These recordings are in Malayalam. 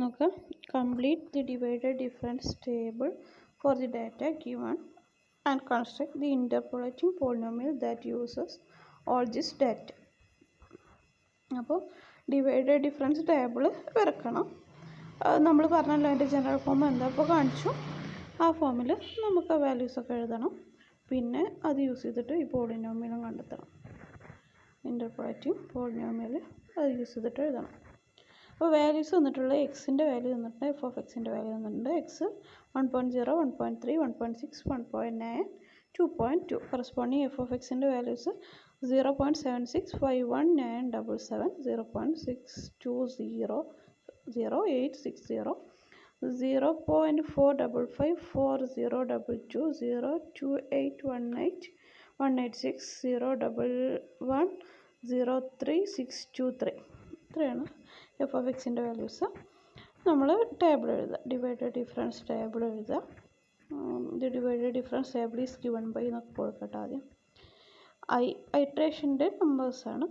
നോക്കാം. Complete the divided difference table for the data given and construct the interpolating polynomial that uses all this data. അപ്പോൾ ഡിവൈഡഡ് ഡിഫറൻസ് ടേബിൾ വരക്കണം. നമ്മൾ പറഞ്ഞല്ലോ അതിൻ്റെ ജനറൽ ഫോം എന്താ ഇപ്പോൾ കാണിച്ചു. ആ ഫോമിൽ നമുക്ക് ആ വാല്യൂസൊക്കെ എഴുതണം. പിന്നെ അത് യൂസ് ചെയ്തിട്ട് ഈ പോളിനോമിയലും കണ്ടെത്തണം. ഇൻ്റർപോളേറ്റിംഗ് പോളിനോമിയൽ അത് യൂസ് ചെയ്തിട്ട് എഴുതണം. അപ്പോൾ വാല്യൂസ് തന്നിട്ടുള്ളത് എക്സിൻ്റെ വാല്യൂ തന്നിട്ടുണ്ട്, എഫ് ഓഫ് എക്സിൻ്റെ വാല്യൂ തന്നിട്ടുണ്ട്. എക്സ് 1.0, 1.3, 1.6, 1.9, 2.2. കറസ്പോണ്ടിങ് എഫ് ഓഫ് എക്സിൻ്റെ വാല്യൂസ് 0.76519777, 0.620, 0860, 0.4554022, 02818, 186, 01103, ഇത്രയാണ് എഫ് ഓഫ് എക്സിൻ്റെ വാല്യൂസ്. നമ്മൾ ടേബിൾ എഴുതുക, ഡിവൈഡഡ് ഡിഫറൻസ് ടേബിൾ എഴുതുക. The divided difference table is given by എന്നൊക്കെ കൊടുക്കട്ടെ. ആദ്യം ഐട്രേഷൻ്റെ നമ്പേഴ്സാണ്,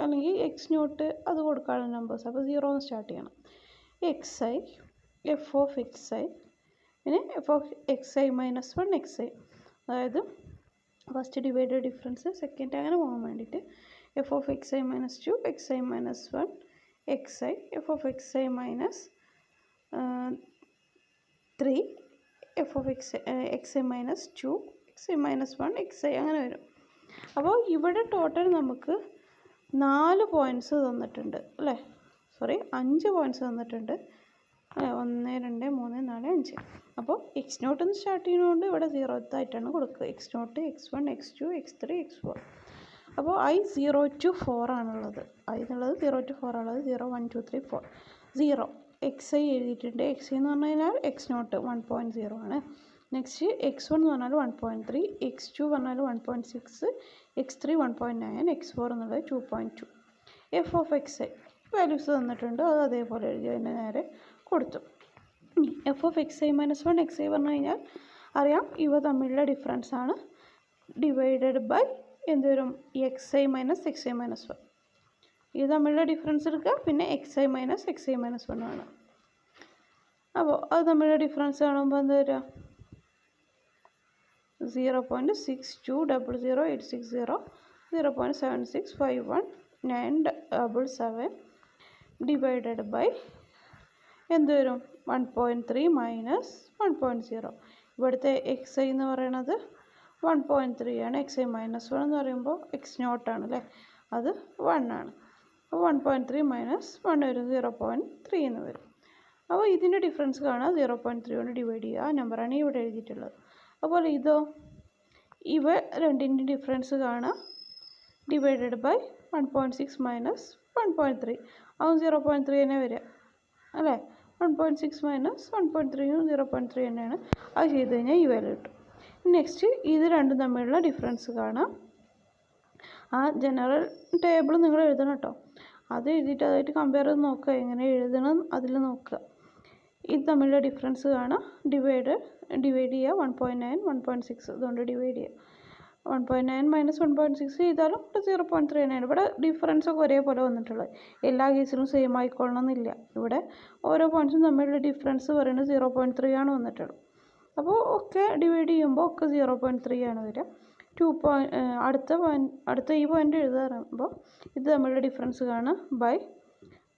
അല്ലെങ്കിൽ എക്സ് നോട്ട് അത് കൊടുക്കാനുള്ള നമ്പേഴ്സ്. അപ്പോൾ 0 സ്റ്റാർട്ട് ചെയ്യണം. X i, f of X i, പിന്നെ F of X i minus 1 x i. അതായത് ഫസ്റ്റ് ഡിവൈഡഡ് ഡിഫറൻസ് സെക്കൻഡ് അങ്ങനെ പോകാൻ വേണ്ടിയിട്ട് f of X i minus 2 x i minus 1 x i, f of X i minus 3 f of X i minus 2 x i minus 1 x i, അങ്ങനെ വരും. അപ്പോൾ ഇവിടെ ടോട്ടൽ നമുക്ക് 4 പോയിൻറ്റ്സ് തന്നിട്ടുണ്ട് അല്ലേ, 5 പോയിൻറ്റ്സ് തന്നിട്ടുണ്ട് അല്ലേ. 1 2 3 4 5. അപ്പോൾ എക്സ് നോട്ടിൽ നിന്ന് സ്റ്റാർട്ട് ചെയ്യുന്നതുകൊണ്ട് ഇവിടെ 0th ആയിട്ടാണ് കൊടുക്കുക. X not, X 1, X 2, X 3, X 4. അപ്പോൾ I 0 to 4 ആണുള്ളത്. I എന്നുള്ളത് 0 to 4 ആണുള്ളത്. 0 1 2 3 4 0. എക്സ് ഐ എഴുതിയിട്ടുണ്ട്. എക്സ് ഐ എന്ന് പറഞ്ഞു കഴിഞ്ഞാൽ എക്സ് നോട്ട് 1.0 ആണ്. നെക്സ്റ്റ് എക്സ് 1 എന്ന് പറഞ്ഞാൽ 1.3, എക്സ് 2 പറഞ്ഞാൽ 1.6, എക്സ് 3 1.9, എക്സ് 4 എന്നുള്ളത് 2.2. F of X I values തന്നിട്ടുണ്ട്, അത് അതേപോലെ എഴുതി അതിൻ്റെ നേരെ കൊടുത്തു. F of X i minus 1 x I പറഞ്ഞു കഴിഞ്ഞാൽ അറിയാം ഇവ തമ്മിലുള്ള ഡിഫറൻസ് ആണ്. ഡിവൈഡഡ് ബൈ എന്ത് വരും, X i minus X i minus 1. ഇത് തമ്മിലുള്ള ഡിഫറൻസ് എടുക്കുക, പിന്നെ X i minus X i minus 1 ആണ്. അപ്പോൾ അത് തമ്മിലുള്ള ഡിഫറൻസ് കാണുമ്പോൾ എന്താ വരിക, 0.6200860, 0.7651977 ഡിവൈഡഡ് ബൈ എന്ത് വരും, 1.3 മൈനസ് 1.0. ഇവിടുത്തെ എക്സ് ഐ എന്ന് പറയണത് 1.3 ആണ്. എക്സ് ഐ മൈനസ് 1 എന്ന് പറയുമ്പോൾ എക്സ് നോട്ടാണ് അല്ലേ, അത് 1 ആണ്. അപ്പോൾ 1.3 മൈനസ് 1 വരും, 0.3 എന്ന് വരും. അപ്പോൾ ഇതിൻ്റെ ഡിഫറൻസ് കാണാം, 0.3 കൊണ്ട് ഡിവൈഡ് ചെയ്യുക. ആ നമ്പറാണ് ഇവിടെ എഴുതിയിട്ടുള്ളത്. അതുപോലെ ഇതോ, ഇവ രണ്ടിൻ്റെ ഡിഫറൻസ് കാണാം, ഡിവൈഡഡ് ബൈ 1.6 മൈനസ് 1.3, അതും 0.3 തന്നെ വരിക അല്ലേ. 1.6 മൈനസ് 1.3യും 0.3 തന്നെയാണ്. അത് ചെയ്ത് കഴിഞ്ഞാൽ ഈ വാല്യൂ കിട്ടും. നെക്സ്റ്റ് ഇത് രണ്ടും തമ്മിലുള്ള ഡിഫറൻസ് കാണാം. ആ ജനറൽ ടേബിൾ നിങ്ങൾ എഴുതണം കേട്ടോ. അത് എഴുതിയിട്ട് അതായിട്ട് കമ്പയർ ചെയ്ത് നോക്കുക, എങ്ങനെ എഴുതണം അതിൽ നോക്കുക. ഇത് തമ്മിലുള്ള ഡിഫറൻസ് കാണാം, ഡിവൈഡ് ചെയ്യുക. 1.9 1.6 ഇതുകൊണ്ട് ഡിവൈഡ് ചെയ്യുക. 1.9 മൈനസ് 1.6 ചെയ്താലും ഇവിടെ 0.3 തന്നെയാണ്. ഇവിടെ ഡിഫറൻസ് ഒക്കെ ഒരേപോലെ വന്നിട്ടുള്ളത്. എല്ലാ കേസിലും സെയിം ആയിക്കൊള്ളണം എന്നില്ല. ഇവിടെ ഓരോ പോയിൻറ്റ്സും തമ്മിലുള്ള ഡിഫറൻസ് പറയുന്നത് 0.3 ആണ് വന്നിട്ടുള്ളത്. അപ്പോൾ ഒക്കെ ഡിവൈഡ് ചെയ്യുമ്പോൾ ഒക്കെ 0.3 ആണ് വരിക. അടുത്ത ഈ പോയിൻ്റ് എഴുതാറുമ്പോൾ ഇത് തമ്മിലുള്ള ഡിഫറൻസ് കാണാം ബൈ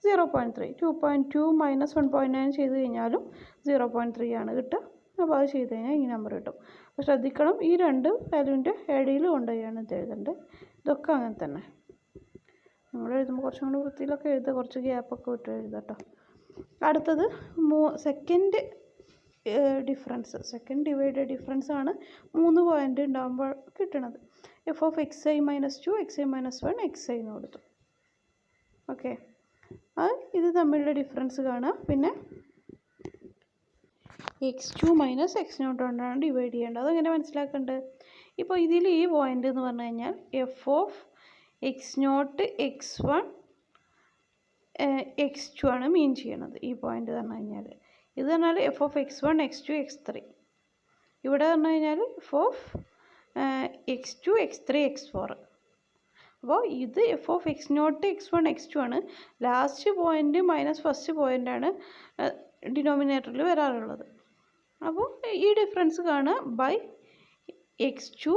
0.3. 2.2 മൈനസ് 1.9 ചെയ്ത് കഴിഞ്ഞാലും 0.3 ആണ് കിട്ടുക. അപ്പോൾ അത് ചെയ്ത് കഴിഞ്ഞാൽ ഈ നമ്പർ കിട്ടും. അപ്പോൾ ശ്രദ്ധിക്കണം, ഈ രണ്ട് വാല്യൂവിൻ്റെ ഇടയിൽ കൊണ്ടുപോയാണ് ഇത് എഴുതേണ്ടത്. ഇതൊക്കെ അങ്ങനെ തന്നെ നമ്മൾ എഴുതുമ്പോൾ കുറച്ചും കൂടി വൃത്തിയിലൊക്കെ എഴുതുക, കുറച്ച് ഗ്യാപ്പൊക്കെ വിട്ട് എഴുതാം കേട്ടോ. അടുത്തത് second difference, second divided difference ആണ് 3 പോയിൻ്റ് ഉണ്ടാകുമ്പോൾ കിട്ടണത്. F of X i minus 2 x i minus 1 x I എന്ന് കൊടുത്തു. ഓക്കെ, അത് ഇത് തമ്മിലുള്ള ഡിഫറൻസ് കാണുക. പിന്നെ എക്സ് 2 മൈനസ് എക്സ് നോട്ട് കൊണ്ടാണ് ഡിവൈഡ് ചെയ്യേണ്ടത്. അതെങ്ങനെ മനസ്സിലാക്കേണ്ടത്, ഇപ്പോൾ ഇതിൽ ഈ പോയിൻ്റ് എന്ന് പറഞ്ഞു കഴിഞ്ഞാൽ F of X not X 1 X 2 ആണ് മീൻ ചെയ്യണത്. ഈ പോയിൻ്റ് പറഞ്ഞു കഴിഞ്ഞാൽ ഇത് പറഞ്ഞാൽ F of X 1 X 2 X 3. ഇവിടെ പറഞ്ഞു കഴിഞ്ഞാൽ F of X 2 X 3 X 4. അപ്പോൾ ഇത് F of X nought x1 x2 ആണ്. ലാസ്റ്റ് പോയിൻ്റ് മൈനസ് ഫസ്റ്റ് പോയിൻ്റാണ് ഡിനോമിനേറ്ററിൽ വരാറുള്ളത്. അപ്പോൾ ഈ ഡിഫറൻസ് കാണുക by x2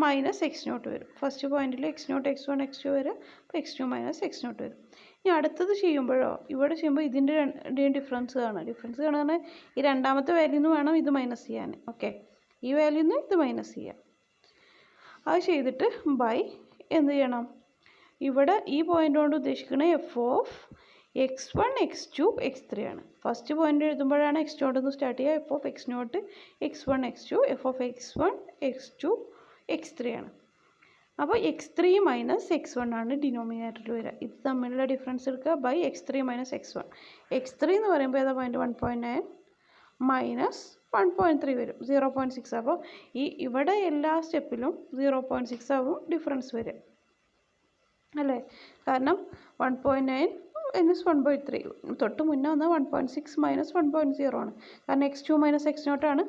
minus X naught വരും. ഫസ്റ്റ് പോയിന്റിൽ x0 x1 x2 വരും. അപ്പോൾ x2 മൈനസ് എക്സ് നോട്ട് വരും. ഇനി അടുത്തത് ചെയ്യുമ്പോഴോ ഇവിടെ ചെയ്യുമ്പോൾ ഇതിൻ്റെ ഡിഫറൻസ് കാണാം. ഡിഫറൻസ് കാണാൻ ഈ രണ്ടാമത്തെ വാല്യൂന്ന് വേണം ഇത് മൈനസ് ചെയ്യാൻ. ഓക്കെ, ഈ വാല്യൂന്ന് ഇത് മൈനസ് ചെയ്യാം. അത് ചെയ്തിട്ട് ബൈ എന്ത് ചെയ്യണം, ഇവിടെ ഈ പോയിൻ്റ് കൊണ്ട് ഉദ്ദേശിക്കുന്നത് F of x1 x2 x3 ആണ്. ഫസ്റ്റ് പോയിൻ്റ് എഴുതുമ്പോഴാണ് x നോട്ട് സ്റ്റാർട്ട് ചെയ്യുക. F of x nought x1 x2 F of x1 x2 x3 ആണ്. അപ്പോൾ x3 മൈനസ് x1 ആണ് ഡിനോമിനേറ്ററിൽ വരിക. ഇത് തമ്മിലുള്ള ഡിഫറൻസ് എടുക്കുക by x3 minus x1. x3 എന്ന് പറയുമ്പോൾ ഏതാ പോയിൻ്റ് 1.9 മൈനസ് 1.3 വരും, 0.6. അപ്പോൾ ഇവിടെ എല്ലാ സ്റ്റെപ്പിലും 0.6 ആവും ഡിഫറൻസ് വരിക അല്ലേ. കാരണം 1.9 മൈനസ് 1.3 തൊട്ട് മുന്നേ വന്നത് 1.6 മൈനസ് 1.0 ആണ്. കാരണം x2 മൈനസ് എക്സ് നോട്ടാണ്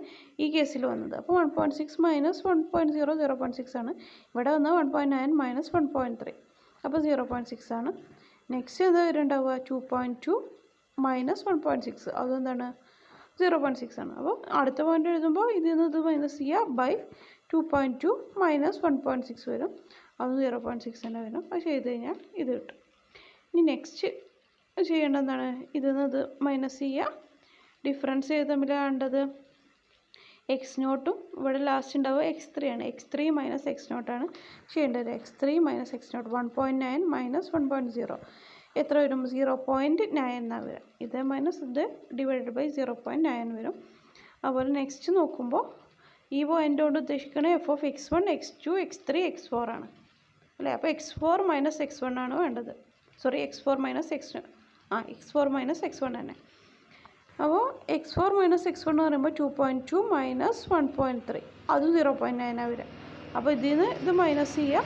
ഈ കേസിൽ വന്നത്. അപ്പോൾ 1.6 മൈനസ് 1.0 0.6 ആണ്. ഇവിടെ വന്നത് 1.9 മൈനസ് 1.3 അപ്പോൾ 0.6 ആണ്. നെക്സ്റ്റ് എന്താ വരുന്നുണ്ടാവുക, 2.2 മൈനസ് 1.6 അതെന്താണ് 0.6 ആണ്. അപ്പോൾ അടുത്ത പോയിൻ്റ് എഴുതുമ്പോൾ ഇതിൽ നിന്ന് ഇത് മൈനസ് ചെയ്യുക ബൈ 2.2 മൈനസ് 1.6 വരും. അത് 0.6 തന്നെ വരും. അത് ചെയ്ത് കഴിഞ്ഞാൽ ഇത് കിട്ടും. ഇനി നെക്സ്റ്റ് ചെയ്യേണ്ടത് എന്താണ്, ഇതിൽ നിന്ന് ഇത് മൈനസ് ചെയ്യുക. ഡിഫറൻസ് ഏത് തമ്മിലാണ് വേണ്ടത്, എക്സ് നോട്ടും ഇവിടെ ലാസ്റ്റ് ഉണ്ടാവുക x3 ആണ്. x3 മൈനസ് എക്സ് നോട്ടാണ് ചെയ്യേണ്ടത്. x3 minus X not 1.9 minus 1.0 എത്ര വരും, 0.9 എന്നാണ് വരിക. ഇത് മൈനസ് ഇത് ഡിവൈഡഡ് ബൈ 0.9 വരും. അതുപോലെ നെക്സ്റ്റ് നോക്കുമ്പോൾ ഈ പോയിൻ്റ് കൊണ്ട് ഉദ്ദേശിക്കുന്നത് F of x1 x2 x3 x4 ആണ് അല്ലേ. അപ്പോൾ x4 മൈനസ് x1 ആണ് വേണ്ടത്. Sorry x4 minus x4 minus x1 തന്നെ. അപ്പോൾ x4 മൈനസ് x1 എന്ന് പറയുമ്പോൾ 2.2 മൈനസ് 1.3 അതും 0.9 ആണ് വരിക. അപ്പോൾ ഇതിൽ നിന്ന് ഇത് മൈനസ് ചെയ്യുക,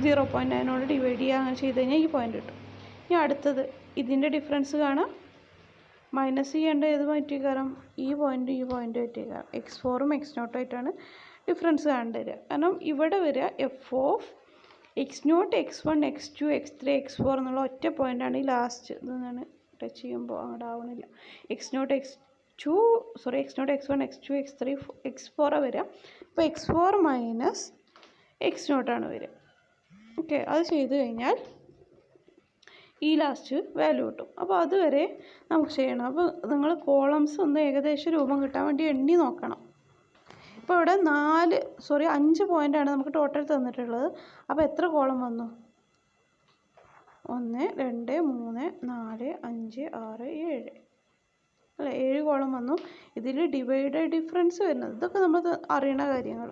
0.9 ഡിവൈഡ് ചെയ്യുക. അങ്ങനെ ചെയ്ത് കഴിഞ്ഞാൽ ഈ പോയിൻ്റ് കിട്ടും. ഇനി അടുത്തത് ഇതിൻ്റെ ഡിഫറൻസ് കാണാം. മൈനസ് ചെയ്യേണ്ട ഏത് മാറ്റിക്കാരം, ഈ പോയിൻ്റ് മാറ്റിക്കാരം. x4ഉം x0 ആയിട്ടാണ് ഡിഫറൻസ് കാണേണ്ടത്. കാരണം ഇവിടെ വരിക F of x0 x1 x2 x3 x4 എന്നുള്ള ഒറ്റ പോയിൻ്റാണ് ഈ ലാസ്റ്റ്. ഇതെന്നാണ് ടച്ച് ചെയ്യുമ്പോൾ അങ്ങോട്ട് ആവണില്ല. x0 x1 x2 x3 x4 വരിക. അപ്പോൾ x4 മൈനസ് x0 ആണ് വരിക. ഓക്കെ, അത് ചെയ്ത് കഴിഞ്ഞാൽ ഈ ലാസ്റ്റ് വാല്യൂ കിട്ടും. അപ്പോൾ അതുവരെ നമുക്ക് ചെയ്യണം. അപ്പോൾ നിങ്ങൾ കോളംസ് ഒന്ന് ഏകദേശം രൂപം കിട്ടാൻ വേണ്ടി എണ്ണി നോക്കണം. ഇപ്പോൾ ഇവിടെ 5 പോയിൻ്റാണ് നമുക്ക് ടോട്ടൽ തന്നിട്ടുള്ളത്. അപ്പോൾ എത്ര കോളം വന്നു, 1 2 3 4 5 6 7 അല്ലേ, 7 കോളം വന്നു. ഇതിൽ ഡിവൈഡ് ഡിഫറൻസ് വരുന്നത് ഇതൊക്കെ നമ്മൾ അറിയണ കാര്യങ്ങൾ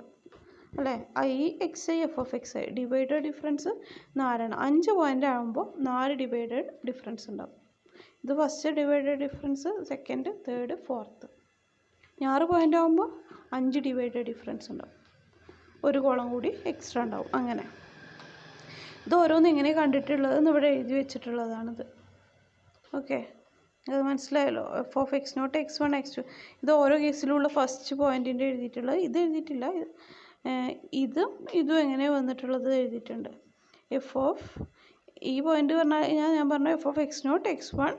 അല്ലേ. IXI f of XI divided difference 4ആണ്. 5 പോയിൻ്റ് ആകുമ്പോൾ 4 ഡിവൈഡഡ് ഡിഫറൻസ് ഉണ്ടാവും. ഇത് first divided difference, second, third, fourth. 6 point ആകുമ്പോൾ 5 ഡിവൈഡഡ് ഡിഫറൻസ് ഉണ്ടാവും. ഒരു കോളം കൂടി എക്സ്ട്രാ ഉണ്ടാവും. അങ്ങനെ ഇത് ഓരോന്ന് എങ്ങനെ കണ്ടിട്ടുള്ളതെന്ന് ഇവിടെ എഴുതി വെച്ചിട്ടുള്ളതാണിത്. ഓക്കെ, അത് മനസ്സിലായല്ലോ. F of x0 x1 x2 ഇത് ഓരോ കേസിലുള്ള ഫസ്റ്റ് പോയിൻറ്റിൻ്റെ എഴുതിയിട്ടുള്ളത്. ഇത് എഴുതിയിട്ടില്ല. ഇതും എങ്ങനെ വന്നിട്ടുള്ളത് എഴുതിയിട്ടുണ്ട്. എഫ് ഓഫ് ഈ പോയിൻ്റ് പറഞ്ഞാൽ ഞാൻ പറഞ്ഞു F of x0 x1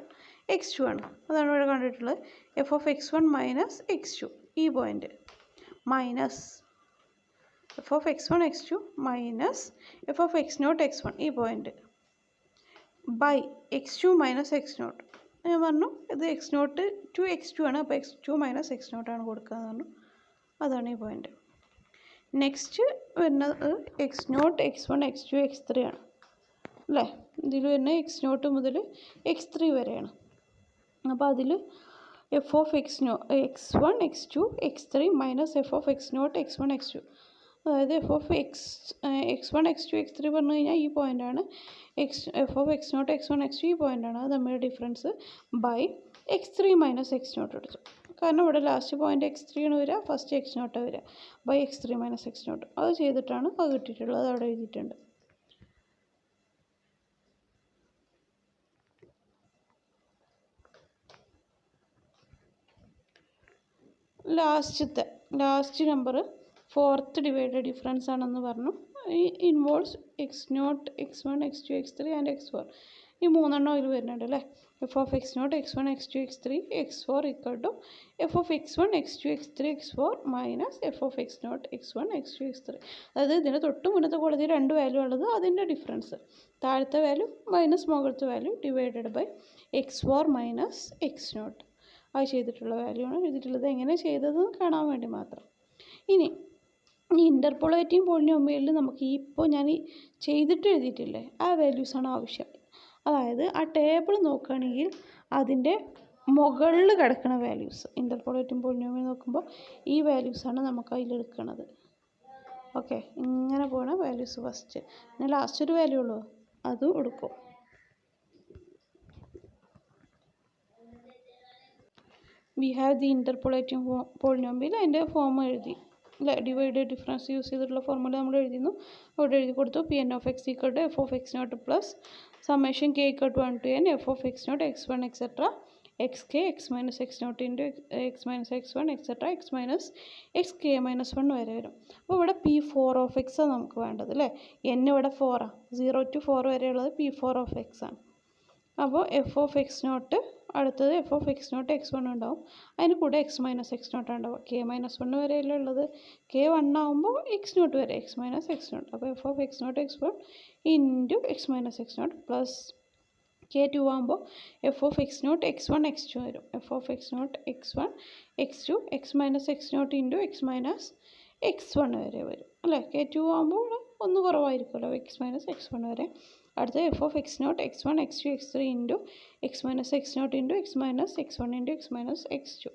x2 ആണ്. അതാണ് ഇവിടെ കണ്ടിട്ടുള്ളത്. F of x1 minus x2 ഈ point minus F of x1 x2 minus F of x0 x1 ഈ point by x2 minus x0. ഞാൻ പറഞ്ഞു ഇത് x0 ടു x2 ആണ്. അപ്പോൾ x2 മൈനസ് x0 ആണ് കൊടുക്കുക എന്ന് പറഞ്ഞു. അതാണ് ഈ പോയിൻ്റ്. നെക്സ്റ്റ് വരുന്നത് x0 x1 x2 x3 ആണ് അല്ലേ. ഇതിൽ വരുന്നത് x0 മുതൽ x3 വരെയാണ്. അപ്പോൾ അതിൽ F of x1 x2 x3 minus F of x0 x1 x2. അതായത് F of x1 x2 x3 പറഞ്ഞു കഴിഞ്ഞാൽ ഈ പോയിൻ്റാണ്. F of x0 x1 x2 ഈ പോയിൻ്റാണ്. അത് തമ്മിലുള്ള difference by x3 minus x0 എടുത്തു. കാരണം ഇവിടെ ലാസ്റ്റ് പോയിൻ്റ് x3 ആണ് വരിക, ഫസ്റ്റ് x0 വരിക. ബൈ x3 മൈനസ് x0 അത് ചെയ്തിട്ടാണ് അത് കിട്ടിയിട്ടുള്ളത്. അത് അവിടെ എഴുതിയിട്ടുണ്ട്. Last number fourth divided difference ആണെന്ന് പറഞ്ഞു. Involves x0, x1, x2, x3 and x4. ഈ മൂന്നെണ്ണം അതിൽ വരുന്നുണ്ട് അല്ലേ. F of x0, x1, x2, x3, x4 equal to F of x1, x2, x3, x4 minus F of x0, x1, x2, x3. അതായത് ഇതിന് തൊട്ട് മുന്നത്തെ കോളത്തിൽ രണ്ട് വാല്യൂ ഉള്ളത് അതിൻ്റെ ഡിഫറൻസ്. താഴത്തെ വാല്യൂ മൈനസ് മുകളിലത്തെ value divided by x4 minus x0. അത് ചെയ്തിട്ടുള്ള വാല്യൂ ആണ് എഴുതിയിട്ടുള്ളത്. എങ്ങനെ ചെയ്തതെന്ന് കാണാൻ വേണ്ടി മാത്രം. ഇനി ഇൻ്റർപോളേറ്റിംഗ് പോളിനോമിയലിൽ നമുക്ക് ഇപ്പോൾ ഞാൻ ചെയ്തിട്ട് എഴുതിയിട്ടില്ലേ ആ വാല്യൂസാണ് ആവശ്യം. അതായത് ആ ടേബിൾ നോക്കുകയാണെങ്കിൽ അതിൻ്റെ മുകളിൽ കിടക്കുന്ന വാല്യൂസ് ഇൻ്റർപോളേറ്റിംഗ് പോളിനോമിയൽ നോക്കുമ്പോൾ ഈ വാല്യൂസാണ് നമുക്ക് അതിലെടുക്കുന്നത്. ഓക്കെ, ഇങ്ങനെ പോകണ വാല്യൂസ് ഫസ്റ്റ്, പിന്നെ ലാസ്റ്റ് ഒരു വാല്യൂ ഉള്ളൂ അതും എടുക്കും. We have the interpolating polynomial. അതിൻ്റെ ഫോം എഴുതി അല്ലേ, ഡിവൈഡ് ഡിഫറൻസ് യൂസ് ചെയ്തിട്ടുള്ള ഫോർമുല നമ്മൾ എഴുതുന്നു. അവിടെ എഴുതി കൊടുത്തു. P N of x equal to F of X nought plus summation k equal to 1 to n f of X not X one etcetera x k x minus X not into X minus X one etcetera X minus X K minus 1 വരെ വരും. അപ്പോൾ ഇവിടെ P4 ഓഫ് എക്സ് ആണ് നമുക്ക് വേണ്ടത് അല്ലേ. n ഇവിടെ 4 ആണ്, 0 to 4 വരെയുള്ളത് P4 ഓഫ് എക്സ് ആണ്. അപ്പോൾ എഫ് ഓഫ് എക്സ് നോട്ട് അടുത്തത് f of X not X one ഉണ്ടാവും, അതിന് കൂടെ എക്സ് മൈനസ് എക്സ് നോട്ട് ഉണ്ടാവും. കെ മൈനസ് 1 വരെയല്ലേ ഉള്ളത്, കെ 1 ആകുമ്പോൾ എക്സ് നോട്ട് വരെ എക്സ് മൈനസ് എക്സ് നോട്ട്. അപ്പോൾ f of X not X one into X minus X nought plus k 2 ആകുമ്പോൾ f of X not X one X two വരും. F of X not X one X two X minus X not into X minus X one വരെ വരും അല്ലേ. കെ 2 ആകുമ്പോൾ ഇവിടെ ഒന്ന് കുറവായിരിക്കുമല്ലോ, എക്സ് മൈനസ് എക്സ് വൺ വരെ. അടുത്ത F of X not X one X two X three into X minus X not into X minus X one into X minus X two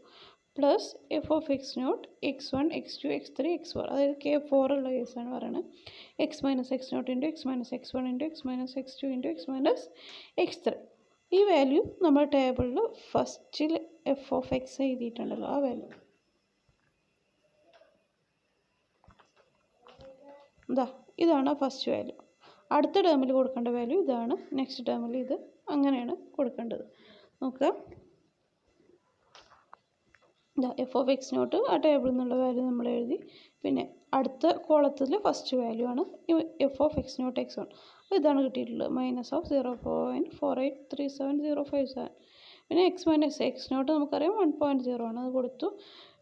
plus F of X not X one X two X three X four, അതായത് കെ 4 ഉള്ള കേസാണ് പറയുന്നത്. X minus X not into X minus X one into X minus X two into X minus X three. ഈ വാല്യൂ നമ്മുടെ ടേബിളിൽ ഫസ്റ്റിൽ എഫ് ഓഫ് എക്സ് എഴുതിയിട്ടുണ്ടല്ലോ ആ വാല്യൂ ഇതാണ് ഫസ്റ്റ് വാല്യൂ. അടുത്ത ടേമിൽ കൊടുക്കേണ്ട വാല്യൂ ഇതാണ്, നെക്സ്റ്റ് ടേമിൽ ഇത്, അങ്ങനെയാണ് കൊടുക്കേണ്ടത്. നോക്കുക, എഫ് ഓഫ് എക്സ് നോട്ട് ആ ടേബിളിൽ നിന്നുള്ള വാല്യൂ നമ്മൾ എഴുതി. പിന്നെ അടുത്ത കോളത്തിൽ ഫസ്റ്റ് വാല്യൂ ആണ് F of X not X one, ഇതാണ് കിട്ടിയിട്ടുള്ളത് മൈനസ് ഓഫ് 0.48370557. പിന്നെ എക്സ് മൈനസ് എക്സ് നോട്ട് നമുക്കറിയാം 1.0 ആണ്, അത് കൊടുത്തു.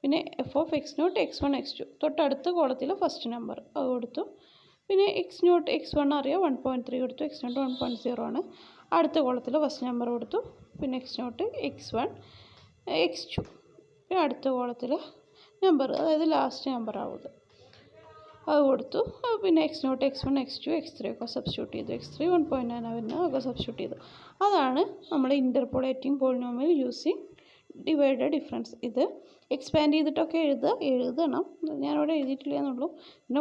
പിന്നെ F of X not X one X two തൊട്ടടുത്ത കോളത്തിലെ ഫസ്റ്റ് നമ്പർ അത് കൊടുത്തു. പിന്നെ എക്സ് നോട്ട് എക്സ് വൺ അറിയാം 1.3 കൊടുത്തു, എക്സ് നോട്ട് 1.0 ആണ്. അടുത്ത കോളത്തിൽ ഫസ്റ്റ് നമ്പർ കൊടുത്തു. പിന്നെ X not X one X two, പിന്നെ അടുത്ത കോളത്തിൽ നമ്പർ അതായത് ലാസ്റ്റ് നമ്പർ ആവുന്നത് അത് കൊടുത്തു. പിന്നെ X not X one X two X three ഒക്കെ സബ്സ്റ്റിറ്റ്യൂട്ട് ചെയ്തു. എക്സ് ത്രീ 1.9 വരുന്നത് ഒക്കെ സബ്സ്റ്റിറ്റ്യൂട്ട് ചെയ്തു. അതാണ് നമ്മൾ interpolating polynomial using divide difference. ഇത് എക്സ്പാൻഡ് ചെയ്തിട്ടൊക്കെ എഴുതണം, ഞാനിവിടെ എഴുതിയിട്ടില്ല എന്നുള്ളൂ. പിന്നെ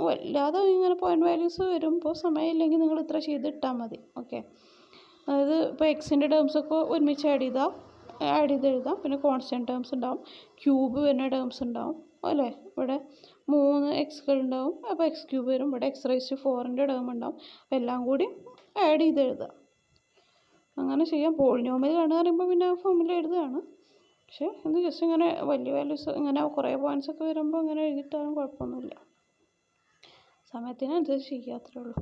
വല്ലാതെ ഇങ്ങനെ പോയിൻ്റ് വാല്യൂസ് വരുമ്പോൾ സമയമില്ലെങ്കിൽ നിങ്ങൾ ഇത്ര ചെയ്തിട്ടാൽ മതി. ഓക്കെ, അതായത് ഇപ്പോൾ എക്സിൻ്റെ ടേംസൊക്കെ ഒരുമിച്ച് ആഡ് ചെയ്ത് എഴുതാം. പിന്നെ കോൺസ്റ്റൻറ്റ് ടേംസ് ഉണ്ടാവും, ക്യൂബ് വരുന്ന ടേംസ് ഉണ്ടാവും അല്ലേ. ഇവിടെ 3 എക്സുകൾ ഉണ്ടാവും, അപ്പോൾ എക്സ് ക്യൂബ് വരും. ഇവിടെ എക്സ് റൈസ് ടു 4ൻ്റെ ടേം ഉണ്ടാവും. അപ്പോൾ എല്ലാം കൂടി ആഡ് ചെയ്ത് എഴുതാം, അങ്ങനെ ചെയ്യാം. പോളിനോമിയൽ കാണുക പറയുമ്പോൾ പിന്നെ ആ ഫോമിൽ എഴുതുകയാണ്. പക്ഷേ ഇത് ജസ്റ്റ് ഇങ്ങനെ വലിയ വാല്യൂസ് ഇങ്ങനെ കുറേ പോയിൻറ്റ്സ് ഒക്കെ വരുമ്പോൾ ഇങ്ങനെ എഴുതിയിട്ടാലും കുഴപ്പമൊന്നുമില്ല, സമയത്തിനനുസരിച്ച് ചെയ്യാത്രേ ഉള്ളൂ.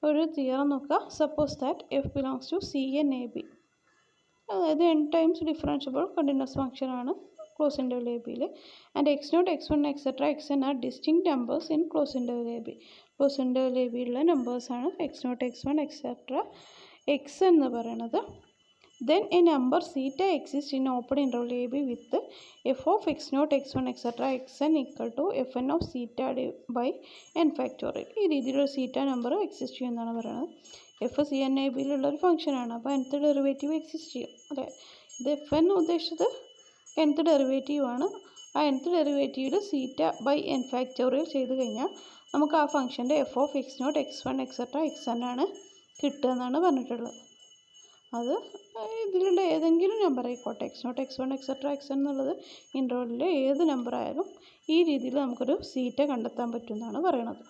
ഒരു തിയറം നോക്കുക. Suppose that f belongs to C n a b, അതായത് n times differentiable continuous function ആണ് ക്ലോസ് ഇൻ്റർവൽ എ ബിയിൽ. And x not X one etcetera x n are distinct numbers in close interval a b. Close interval a ബിയിലുള്ള നമ്പേഴ്സാണ് x not X one etcetera x എന്ന് പറയുന്നത്. Then a number theta exists in open interval AB with f of x naught x1 etc. xn equal to fn of theta by n factorial. ഈ രീതിയിലൊരു സീറ്റ നമ്പർ എക്സിസ്റ്റ് ചെയ്യുമെന്നാണ് പറയുന്നത്. എഫ് സി എൻ എ ബിയിലുള്ളൊരു ഫംഗ്ഷനാണ്, അപ്പോൾ nth ഡെറിവേറ്റീവ് എക്സിസ്റ്റ് ചെയ്യും അല്ലേ. ഇത് എഫ് എൻ ഉദ്ദേശിച്ചത് nth ഡെറിവേറ്റീവാണ്. ആ nth ഡെറിവേറ്റീവിൽ സീറ്റ ബൈ n ഫാക്ടോറിയൽ ചെയ്ത് കഴിഞ്ഞാൽ നമുക്ക് ആ ഫംഗ്ഷൻ്റെ f of X not X one etcetera x n ആണ് കിട്ടുക എന്നാണ് പറഞ്ഞിട്ടുള്ളത്. അത് ഇതിലുള്ള ഏതെങ്കിലും നമ്പർ ആയിക്കോട്ടെ, x not X one etcetera x എന്നുള്ളത് ഇൻ്റർവെല്ലിലെ ഏത് നമ്പർ ആയാലും ഈ രീതിയിൽ നമുക്കൊരു സീറ്റ കണ്ടെത്താൻ പറ്റുമെന്നാണ് പറയണത്.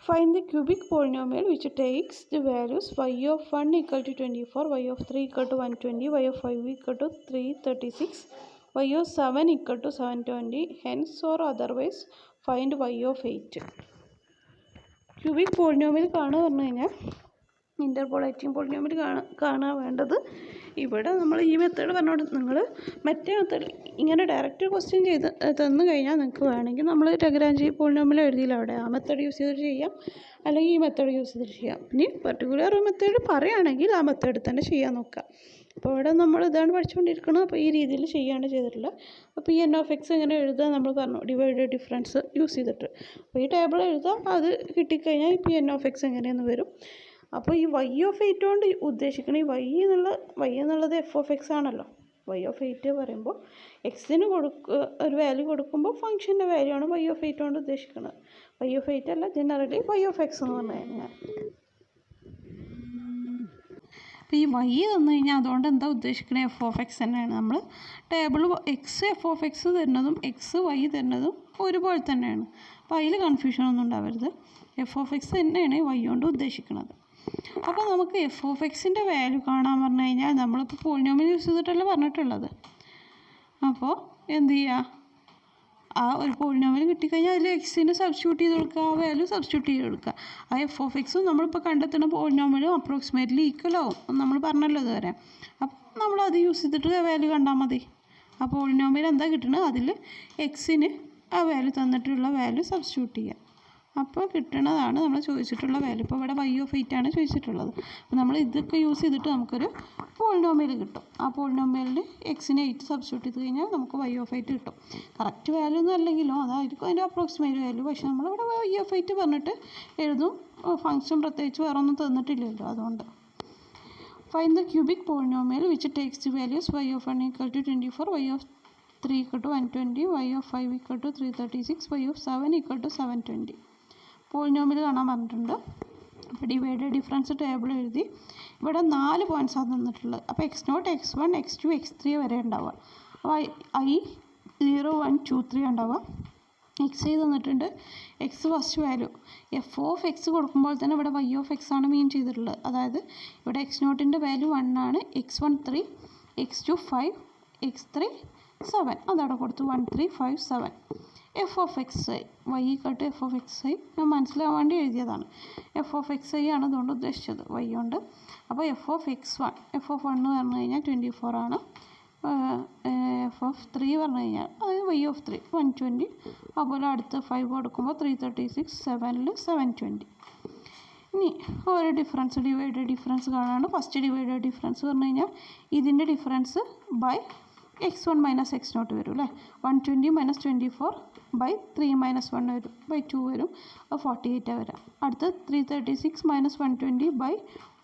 Find the cubic polynomial which takes the values y of 1 equal to 24, y of 3 equal to 120, y of 5 equal to 336, y of 7 equal to 720, hence or otherwise find y of 8. Cubic polynomial കാണുക പറഞ്ഞു കഴിഞ്ഞാൽ ഇൻ്റർപോളേറ്റിംഗ് പോളിനോമിയൽ കാണാൻ വേണ്ടത് ഇവിടെ നമ്മൾ ഈ മെത്തേഡ് പറഞ്ഞോണ്ട് നിങ്ങൾ മറ്റേ മെത്തേഡ് ഇങ്ങനെ ഡയറക്റ്റ് ക്വസ്റ്റ്യൻ ചെയ്ത് തന്നു കഴിഞ്ഞാൽ നിങ്ങൾക്ക് വേണമെങ്കിൽ നമ്മൾ ലഗ്രാഞ്ചി പോളിനോമിയൽ എഴുതിയില്ല അവിടെ ആ മെത്തേഡ് യൂസ് ചെയ്തിട്ട് ചെയ്യാം, അല്ലെങ്കിൽ ഈ മെത്തേഡ് യൂസ് ചെയ്തിട്ട് ചെയ്യാം. ഇനി പർട്ടിക്കുലർ മെത്തേഡ് പറയുകയാണെങ്കിൽ ആ മെത്തേഡ് തന്നെ ചെയ്യാൻ നോക്കുക. അപ്പോൾ ഇവിടെ നമ്മൾ ഇതാണ് പഠിച്ചുകൊണ്ടിരിക്കുന്നത്. അപ്പോൾ ഈ രീതിയിൽ ചെയ്യാണ് ചെയ്തിട്ടുള്ളത്. അപ്പോൾ ഈ എൻ ഓഫ് എക്സ് എങ്ങനെ എഴുതുക നമ്മൾ പറഞ്ഞു, ഡിവൈഡ് ഡിഫറൻസ് യൂസ് ചെയ്തിട്ട്. അപ്പോൾ ഈ ടേബിൾ എഴുതാം, അത് കിട്ടിക്കഴിഞ്ഞാൽ ഇപ്പോൾ എൻ ഓഫ് എക്സ് എങ്ങനെയെന്ന് വരും. അപ്പോൾ ഈ വൈ ഓഫ് എയ്റ്റ് കൊണ്ട് ഉദ്ദേശിക്കണം ഈ വൈ എന്നുള്ളത് എഫ് ഓഫ് എക്സ് ആണല്ലോ. വൈ ഓഫ് എയ്റ്റ് പറയുമ്പോൾ എക്സിന് ഒരു വാല്യൂ കൊടുക്കുമ്പോൾ ഫംഗ്ഷൻ്റെ വാല്യൂ ആണ് വൈ ഓഫ് എയ്റ്റ് കൊണ്ട് ഉദ്ദേശിക്കുന്നത്. വൈ ഓഫ് എയ്റ്റ് അല്ല, ജനറലി വൈ ഓഫ് എക്സ് എന്ന് പറഞ്ഞു കഴിഞ്ഞാൽ. അപ്പോൾ ഈ വൈ തന്നു കഴിഞ്ഞാൽ അതുകൊണ്ട് എന്താ ഉദ്ദേശിക്കുന്നത്, എഫ് ഓഫ് എക്സ് തന്നെയാണ്. നമ്മൾ table X F of X തരുന്നതും എക്സ് വൈ തരുന്നതും ഒരുപോലെ തന്നെയാണ്. അപ്പോൾ അതിൽ കൺഫ്യൂഷനൊന്നും ഉണ്ടാവരുത്. എഫ് ഓഫ് എക്സ് തന്നെയാണ് വൈ കൊണ്ട് ഉദ്ദേശിക്കുന്നത്. അപ്പോൾ നമുക്ക് എഫ് ഓഫ് എക്സിൻ്റെ വാല്യൂ കാണാൻ പറഞ്ഞു കഴിഞ്ഞാൽ നമ്മളിപ്പോൾ പോളിനോമിയൽ യൂസ് ചെയ്തിട്ടല്ലേ പറഞ്ഞിട്ടുള്ളത്. അപ്പോൾ എന്ത് ചെയ്യുക, ആ ഒരു പോളിനോമിയൽ കിട്ടിക്കഴിഞ്ഞാൽ അതിൽ എക്സിന് സബ്സ്റ്റിറ്റ്യൂട്ട് ചെയ്ത് കൊടുക്കുക, ആ വാല്യൂ സബ്സ്റ്റിറ്റ്യൂട്ട് ചെയ്ത് കൊടുക്കുക. ആ എഫ് ഓഫ് എക്സും നമ്മളിപ്പോൾ കണ്ടെത്തുന്ന പോളിനോമിയലും അപ്രോക്സിമേറ്റ്ലി ഈക്വൽ ആവും, നമ്മൾ പറഞ്ഞല്ലോ ഇതുവരെ. അപ്പം നമ്മളത് യൂസ് ചെയ്തിട്ട് വാല്യൂ കണ്ടാൽ മതി. ആ പോളിനോമിയൽ എന്താ കിട്ടുന്നത്, അതിൽ എക്സിന് ആ വാല്യൂ തന്നിട്ടുള്ള വാല്യൂ സബ്സ്റ്റിറ്റ്യൂട്ട് ചെയ്യുക. അപ്പോൾ കിട്ടുന്നതാണ് നമ്മൾ ചോദിച്ചിട്ടുള്ള വാല്യൂ. ഇപ്പോൾ ഇവിടെ വൈ ഓഫ് എയ്റ്റ് ആണ് ചോദിച്ചിട്ടുള്ളത്. അപ്പോൾ നമ്മൾ ഇതൊക്കെ യൂസ് ചെയ്തിട്ട് നമുക്കൊരു പോളിനോമിയൽ കിട്ടും. ആ പോളിനോമിയലിൽ എക്സിന് 8 സബ്സ്റ്റിറ്റ്യൂട്ട് ചെയ്ത് കഴിഞ്ഞാൽ നമുക്ക് വൈ ഓഫ് എയ്റ്റ് കിട്ടും. കറക്റ്റ് വാല്യൂ ഒന്നും അല്ലെങ്കിലോ അതായിരിക്കും അതിൻ്റെ അപ്രോക്സിമേറ്റ് വാല്യൂ. പക്ഷേ നമ്മളിവിടെ വൈ ഓഫ് എയ്റ്റ് പറഞ്ഞിട്ട് എഴുതും. ഫംഗ്ഷൻ പ്രത്യേകിച്ച് വേറെ ഒന്നും തന്നിട്ടില്ലല്ലോ, അതുകൊണ്ട്. Find the cubic polynomial which takes the values Y of 1 equal to 24, Y of 3 equal to 120, Y of 5 equal to 336, Y of 7 equal to 720. Polynomial കാണാൻ പറഞ്ഞിട്ടുണ്ട്. അപ്പോൾ ഡിവൈഡ് ഡിഫറൻസ് ടേബിൾ എഴുതി. ഇവിടെ 4 പോയിൻറ്റ്സാണ് തന്നിട്ടുള്ളത്. അപ്പോൾ x0, x1, x2, x3 വരെ ഉണ്ടാവുക. അപ്പോൾ i 0, 1, 2, 3 ഉണ്ടാവുക. എക്സ് തന്നിട്ടുണ്ട്. X first value F of X കൊടുക്കുമ്പോൾ തന്നെ ഇവിടെ വൈ ഓഫ് എക്സ് ആണ് മീൻ ചെയ്തിട്ടുള്ളത്. അതായത് ഇവിടെ x0ൻ്റെ വാല്യൂ 1 ആണ്, x1 3, x2 5, x3 7. അതവിടെ കൊടുത്തു 1 3 5 7. F of X I Y cut F of X I ഞാൻ മനസ്സിലാവാൻ വേണ്ടി എഴുതിയതാണ്. എഫ് ഓഫ് എക്സ് ഐ ആണ് അതുകൊണ്ട് ഉദ്ദേശിച്ചത്, വൈ കൊണ്ട്. അപ്പോൾ f of X 1, F of 1 പറഞ്ഞു കഴിഞ്ഞാൽ 24 ആണ്. എഫ് ഓഫ് 3 പറഞ്ഞു കഴിഞ്ഞാൽ അത് വൈ ഓഫ് 3 120. അതുപോലെ അടുത്ത് 5 കൊടുക്കുമ്പോൾ 336, 7ൽ 720. ഇനി ഒരു ഡിഫറൻസ് ഡിവൈഡ് ഡിഫറൻസ് കാണാണ്. ഫസ്റ്റ് ഡിവൈഡ് ഡിഫറൻസ് പറഞ്ഞു കഴിഞ്ഞാൽ ഇതിൻ്റെ difference by x1 minus x0 വരും അല്ലേ. 120 മൈനസ് 24 ബൈ 3 മൈനസ് 1 വരും, ബൈ 2 വരും. അപ്പോൾ 48 വരാം. അടുത്ത് 336 മൈനസ് 120 ബൈ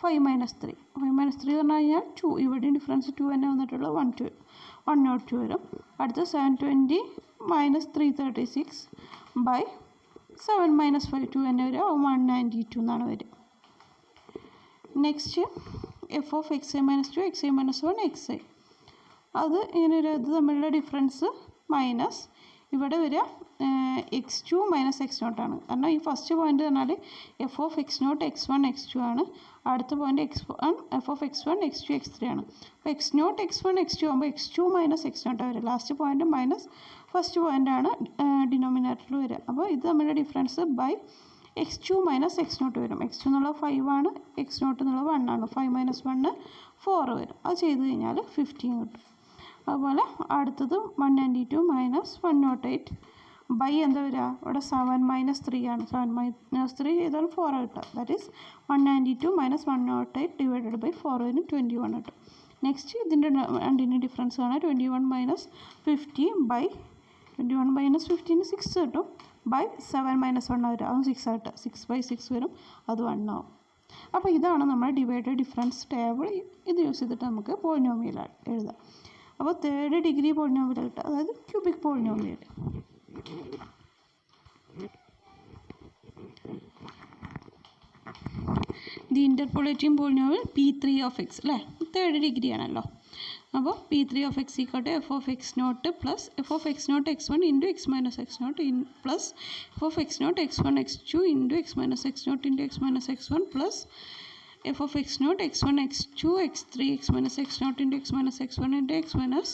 5 മൈനസ് 3. 5 മൈനസ് 3 പറഞ്ഞു കഴിഞ്ഞാൽ 2. ഇവിടെയും ഡിഫറൻസ് 2 തന്നെ വന്നിട്ടുള്ളത് 102 വരും. അടുത്ത് 720 മൈനസ് 336 ബൈ 7 മൈനസ് 5 2 തന്നെ വരും, 192 എന്നാണ് വരിക. Next F of X i minus 2, x i minus 1, x I. അത് ഇങ്ങനെ ഒരു ഇത് തമ്മിലുള്ള ഡിഫറൻസ് മൈനസ് ഇവിടെ വരിക x2 മൈനസ് x0 ആണ്. കാരണം ഈ ഫസ്റ്റ് പോയിന്റ് പറഞ്ഞാൽ F of x0 x1 x2 ആണ്. അടുത്ത point x1 F of x1 x2 x3 ആണ്. അപ്പോൾ x0 x1 x2 ആകുമ്പോൾ x2 മൈനസ് x0 വരിക. Last point minus first point ആണ് ഡിനോമിനേറ്ററിൽ വരിക. അപ്പോൾ ഇത് തമ്മിലുള്ള difference by x2 minus x0 വരും. x2 എന്നുള്ളത് 5 ആണ്, x0 എന്നുള്ളത് 1 ആണ്. 5 മൈനസ് 1 4 വരും. അത് ചെയ്ത് കഴിഞ്ഞാൽ 15 കിട്ടും. അതുപോലെ അടുത്തത് 192 മൈനസ് 108 ബൈ എന്താ വരിക, ഇവിടെ 7 മൈനസ് 3 ആണ്. 7 മൈനസ് 3 ചെയ്താൽ 4 കിട്ടുക. That is 192 minus 108 divided by 4 വരും 21 കിട്ടും. നെക്സ്റ്റ് ഇതിൻ്റെ രണ്ടിൻ്റെ ഡിഫറൻസ് ആണ് 21 മൈനസ് 50 ബൈ 21 മൈനസ് 15 6 കിട്ടും. ബൈ 7 മൈനസ് 1 വരും, അതും 6 ആയിട്ട് 6 ബൈ 6 വരും, അത് 1 ആവും. അപ്പോൾ ഇതാണ് നമ്മുടെ ഡിവൈഡ് ഡിഫറൻസ് ടേബിൾ. ഇത് യൂസ് ചെയ്തിട്ട് നമുക്ക് പോളിനോമിയൽ എഴുതാം. അപ്പോൾ 3rd ഡിഗ്രി പോളിനോമിയൽ കിട്ടുക, അതായത് cubic polynomial. The interpolating polynomial P3 of x അല്ലേ, 3rd ഡിഗ്രി ആണല്ലോ. അപ്പോൾ P3 of x equal f of X nought plus F of X nought x1 into X minus X nought plus F of X nought x1 x2 into X minus X not into X minus x1 plus F of X nought x1 x2 x3 x minus X not into X minus x1 into X minus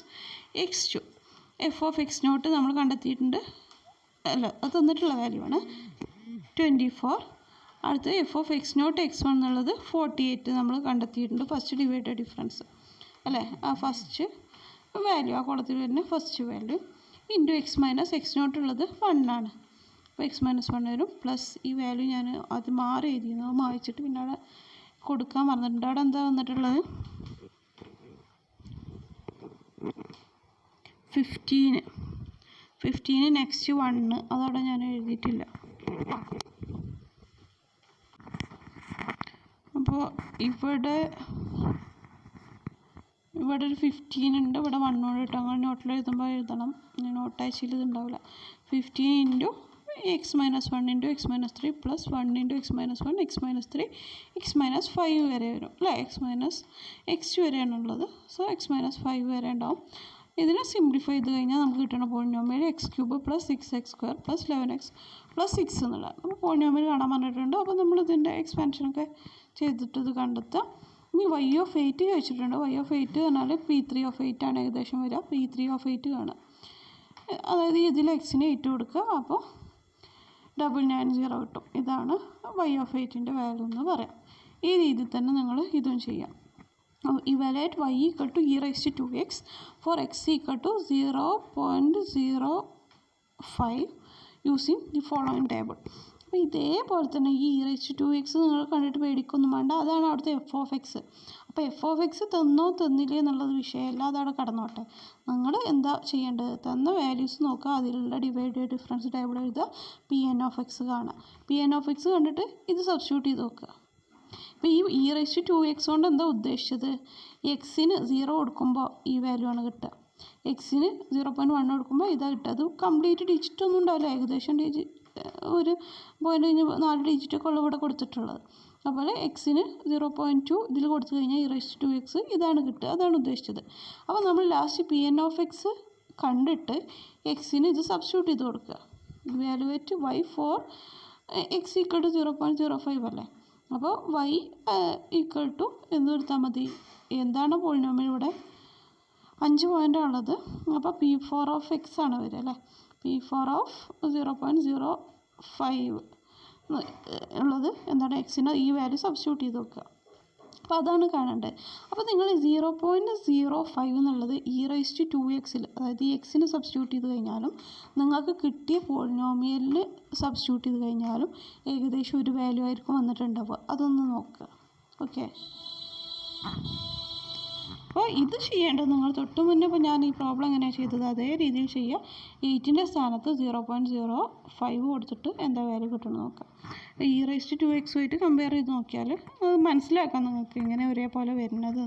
x2. F of X naught നമ്മൾ കണ്ടെത്തിയിട്ടുണ്ട്, അല്ല അത് തന്നിട്ടുള്ള വാല്യൂ ആണ് 24. അടുത്ത F of X not X one എന്നുള്ളത് 48 നമ്മൾ കണ്ടെത്തിയിട്ടുണ്ട് ഫസ്റ്റ് ഡിവൈഡഡ് ഡിഫറൻസ് അല്ലേ. ആ ഫസ്റ്റ് വാല്യൂ ആ കോളത്തിൽ വരുന്ന first value into X minus X naught ഉള്ളത് 1 ആണ്. അപ്പോൾ എക്സ് മൈനസ് 1 വരും പ്ലസ് ഈ വാല്യൂ ഞാൻ അത് മാറി എഴുതിയിരുന്നു, അത് മാറിച്ചിട്ട് പിന്നെ അവിടെ കൊടുക്കാൻ പറഞ്ഞിട്ടുണ്ട്. അവിടെ എന്താ വന്നിട്ടുള്ളത് 15 നെക്സ്റ്റ് 1 അതവിടെ ഞാൻ എഴുതിയിട്ടില്ല. അപ്പോൾ ഇവിടെ ഒരു 15 ഉണ്ട്, ഇവിടെ 1 കൂടെ ഇട്ടു. അങ്ങനെ നോട്ടിൽ എഴുതുമ്പോൾ എഴുതണം, നോട്ട് ആഴ്ചയിൽ ഇതുണ്ടാവില്ല. 15 into X minus 1 into X minus 3 plus 1 into X minus 1 x minus 3 x minus 5 വരെ വരും അല്ലേ. എക്സ് മൈനസ് എക്സ് വരെയാണുള്ളത്. സോ എക്സ് മൈനസ് 5 വരെ ഉണ്ടാവും. ഇതിനെ സിംപ്ലിഫൈ ചെയ്ത് കഴിഞ്ഞാൽ നമുക്ക് കിട്ടുന്ന polynomial x cube plus 6x square plus 11x plus 6 എന്നുള്ളത്. അപ്പോൾ പോളിനോമിയൽ കാണാൻ പറഞ്ഞിട്ടുണ്ട്. അപ്പോൾ നമ്മളിതിൻ്റെ എക്സ്പാൻഷനൊക്കെ ചെയ്തിട്ട് ഇത് കണ്ടെത്താം. ഇനി y ഓഫ് 8 ചോദിച്ചിട്ടുണ്ട്. y ഓഫ് 8 പറഞ്ഞാൽ P3 ഓഫ് 8 ആണ് ഏകദേശം വരിക. P3 ഓഫ് 8 കാണാം. അതായത് ഇതിൽ എക്സിന് 8 കൊടുക്കുക, അപ്പോൾ 990 കിട്ടും. ഇതാണ് y ഓഫ് 8ൻ്റെ വാല്യൂ എന്ന് പറയാം. ഈ രീതിയിൽ തന്നെ നിങ്ങൾ ഇതും ചെയ്യാം. Evaluate y equal to e raised to 2x for x equal to 0.05 using the following table. അപ്പോൾ ഇതേപോലെ തന്നെ ഈ e raised to 2x നിങ്ങൾ കണ്ടിട്ട് പേടിക്കൊന്നും വേണ്ട. അതാണ് അവിടുത്തെ എഫ് ഓഫ് എക്സ്. അപ്പോൾ എഫ് ഓഫ് എക്സ് തന്നോ തന്നില്ലേ എന്നുള്ളത് വിഷയമല്ല, അതവിടെ കടന്നോട്ടെ. നിങ്ങൾ എന്താ ചെയ്യേണ്ടത്, തന്ന വാല്യൂസ് നോക്കുക, അതിലുള്ള ഡിവൈഡ് ഡിഫറൻസ് ടേബിൾ എഴുതുക, പി എൻ ഓഫ് എക്സ് കാണുക. പി എൻ ഓഫ് എക്സ് കണ്ടിട്ട് ഇത് സബ്സ്റ്റിറ്റ്യൂട്ട് ചെയ്ത് നോക്കുക. അപ്പോൾ ഈ e raised to 2x കൊണ്ട് എന്താ ഉദ്ദേശിച്ചത്, എക്സിന് 0 കൊടുക്കുമ്പോൾ ഈ വാല്യൂ ആണ് കിട്ടുക, എക്സിന് 0.1 കൊടുക്കുമ്പോൾ ഇതാ കിട്ടുക. അത് കംപ്ലീറ്റ് ഡിജിറ്റ് ഒന്നും ഉണ്ടാവില്ല, ഏകദേശം ഒരു 4 ഡിജിറ്റൊക്കെ ഉള്ള ഇവിടെ കൊടുത്തിട്ടുള്ളത്. അതുപോലെ എക്സിന് 0.2 ഇതിൽ കൊടുത്തു കഴിഞ്ഞാൽ e raised to 2x ഇതാണ് കിട്ടുക, അതാണ് ഉദ്ദേശിച്ചത്. അപ്പോൾ നമ്മൾ last P N of X കണ്ടിട്ട് എക്സിന് ഇത് സബ്സ്റ്റിറ്റ്യൂട്ട് ചെയ്ത് കൊടുക്കുക. Evaluate y for X equal to 0.05 അല്ലേ. അപ്പോൾ y ഈക്വൽ ടു എന്തെടുത്താൽ മതി, എന്താണ് പോളിനോമിയൽ ഇവിടെ 5 പോയിൻ്റാണുള്ളത്. അപ്പോൾ P4 ഓഫ് എക്സ് ആണ് വരിക അല്ലേ. P4 ഓഫ് 0.05 ഉള്ളത് എന്താണ്, എക്സിന് ഈ വാല്യൂ സബ്സ്റ്റിറ്റ്യൂട്ട് ചെയ്ത് നോക്കുക. അപ്പോൾ അതാണ് കാണേണ്ടത്. അപ്പോൾ നിങ്ങൾ 0.05 എന്നുള്ളത് e raised to 2x അതായത് ഈ എക്സിന് സബ്സ്റ്റിറ്റ്യൂട്ട് ചെയ്ത് കഴിഞ്ഞാലും നിങ്ങൾക്ക് കിട്ടിയ പോളിനോമിയലിൽ സബ്സ്റ്റിറ്റ്യൂട്ട് ചെയ്ത് കഴിഞ്ഞാലും ഏകദേശം ഒരു വാല്യൂ ആയിരിക്കും വന്നിട്ടുണ്ടാവുക. അതൊന്ന് നോക്കുക. ഓക്കെ, അപ്പോൾ ഇത് ചെയ്യേണ്ടത് നിങ്ങൾ തൊട്ട് മുന്നേ ഇപ്പോൾ ഞാൻ ഈ പ്രോബ്ലം എങ്ങനെയാണ് ചെയ്തത് അതേ രീതിയിൽ ചെയ്യുക. 8ൻ്റെ സ്ഥാനത്ത് 0.05 കൊടുത്തിട്ട് എന്താ വാല്യൂ കിട്ടണം നോക്കാം. e raised to 2x ആയിട്ട് കമ്പയർ ചെയ്ത് നോക്കിയാൽ അത് മനസ്സിലാക്കാം നിങ്ങൾക്ക് ഇങ്ങനെ ഒരേപോലെ വരുന്നത്.